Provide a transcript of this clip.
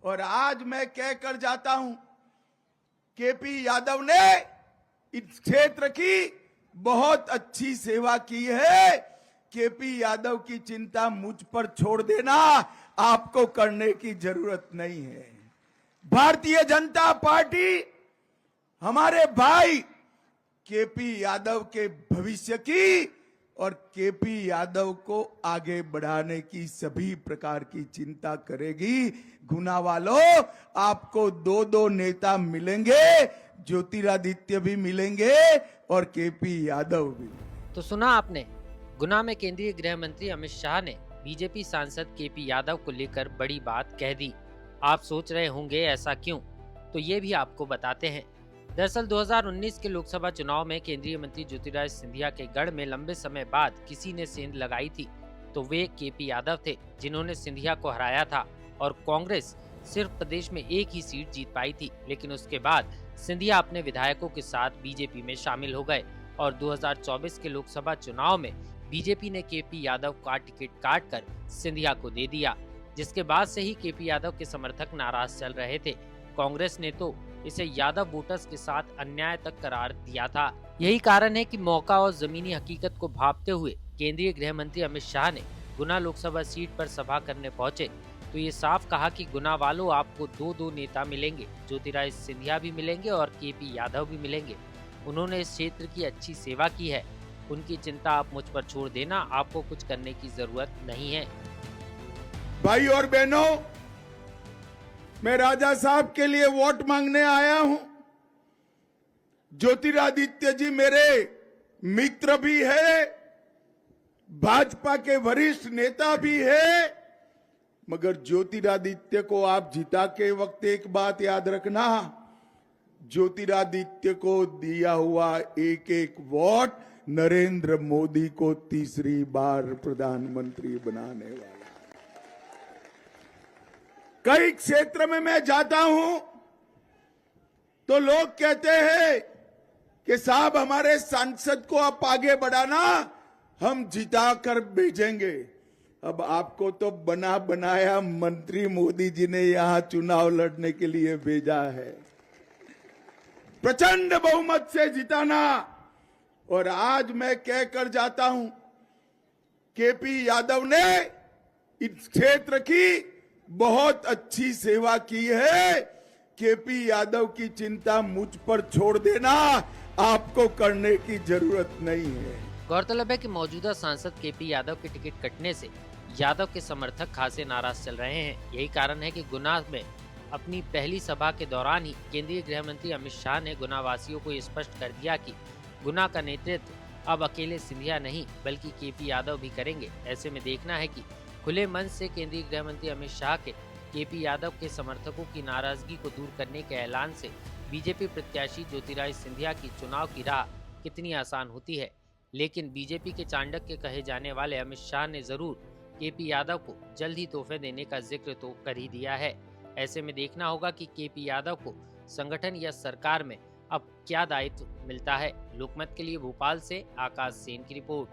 और आज मैं कहकर जाता हूं, केपी यादव ने इस क्षेत्र की बहुत अच्छी सेवा की है। केपी यादव की चिंता मुझ पर छोड़ देना, आपको करने की जरूरत नहीं है। भारतीय जनता पार्टी हमारे भाई केपी यादव के भविष्य की और केपी यादव को आगे बढ़ाने की सभी प्रकार की चिंता करेगी। गुना वालों, आपको दो नेता मिलेंगे, ज्योतिरादित्य भी मिलेंगे और केपी यादव भी। तो सुना आपने, गुना में केंद्रीय गृह मंत्री अमित शाह ने बीजेपी सांसद केपी यादव को लेकर बड़ी बात कह दी। आप सोच रहे होंगे ऐसा क्यों, तो ये भी आपको बताते हैं। दरअसल 2019 के लोकसभा चुनाव में केंद्रीय मंत्री ज्योतिरादित्य सिंधिया के गढ़ में लंबे समय बाद किसी ने सेंध लगाई थी, तो वे केपी यादव थे, जिन्होंने सिंधिया को हराया था और कांग्रेस सिर्फ प्रदेश में एक ही सीट जीत पाई थी। लेकिन उसके बाद सिंधिया अपने विधायकों के साथ बीजेपी में शामिल हो गए और 2024 के लोकसभा चुनाव में बीजेपी ने केपी यादव का टिकट काट कर सिंधिया को दे दिया, जिसके बाद से ही केपी यादव के समर्थक नाराज चल रहे थे। कांग्रेस ने तो इसे यादव वोटर्स के साथ अन्याय तक करार दिया था। यही कारण है कि मौका और जमीनी हकीकत को भांपते हुए केंद्रीय गृह मंत्री अमित शाह ने गुना लोकसभा सीट पर सभा करने पहुंचे तो ये साफ कहा कि गुना वालों, आपको दो नेता मिलेंगे, ज्योतिरादित्य सिंधिया भी मिलेंगे और केपी यादव भी मिलेंगे। उन्होंने इस क्षेत्र की अच्छी सेवा की है, उनकी चिंता आप मुझ पर छोड़ देना, आपको कुछ करने की जरूरत नहीं है। भाई और बहनों, मैं राजा साहब के लिए वोट मांगने आया हूं। ज्योतिरादित्य जी मेरे मित्र भी है, भाजपा के वरिष्ठ नेता भी है, मगर ज्योतिरादित्य को आप जिता के वक्त एक बात याद रखना, ज्योतिरादित्य को दिया हुआ एक एक वोट नरेंद्र मोदी को तीसरी बार प्रधानमंत्री बनाने वाला। कई क्षेत्र में मैं जाता हूं तो लोग कहते हैं कि साहब हमारे सांसद को आप आगे बढ़ाना, हम जिता कर भेजेंगे। अब आपको तो बना बनाया मंत्री मोदी जी ने यहां चुनाव लड़ने के लिए भेजा है, प्रचंड बहुमत से जिताना। और आज मैं कहकर जाता हूं, केपी यादव ने इस क्षेत्र की बहुत अच्छी सेवा की है। केपी यादव की चिंता मुझ पर छोड़ देना, आपको करने की जरूरत नहीं है। गौरतलब है कि मौजूदा सांसद केपी यादव के टिकट कटने से यादव के समर्थक खासे नाराज चल रहे हैं। यही कारण है कि गुना में अपनी पहली सभा के दौरान ही केंद्रीय गृह मंत्री अमित शाह ने गुना वासियों को ये स्पष्ट कर दिया कि गुना का नेतृत्व अब अकेले सिंधिया नहीं बल्कि केपी यादव भी करेंगे। ऐसे में देखना है कि खुले मन से केंद्रीय गृह मंत्री अमित शाह के केपी यादव के समर्थकों की नाराजगी को दूर करने के ऐलान से बीजेपी प्रत्याशी ज्योतिरादित्य सिंधिया की चुनाव की राह कितनी आसान होती है। लेकिन बीजेपी के चाणक्य कहे जाने वाले अमित शाह ने जरूर केपी यादव को जल्द ही तोहफे देने का जिक्र तो कर ही दिया है। ऐसे में देखना होगा कि केपी यादव को संगठन या सरकार में अब क्या दायित्व मिलता है। लोकमत के लिए भोपाल से आकाश सेन की रिपोर्ट।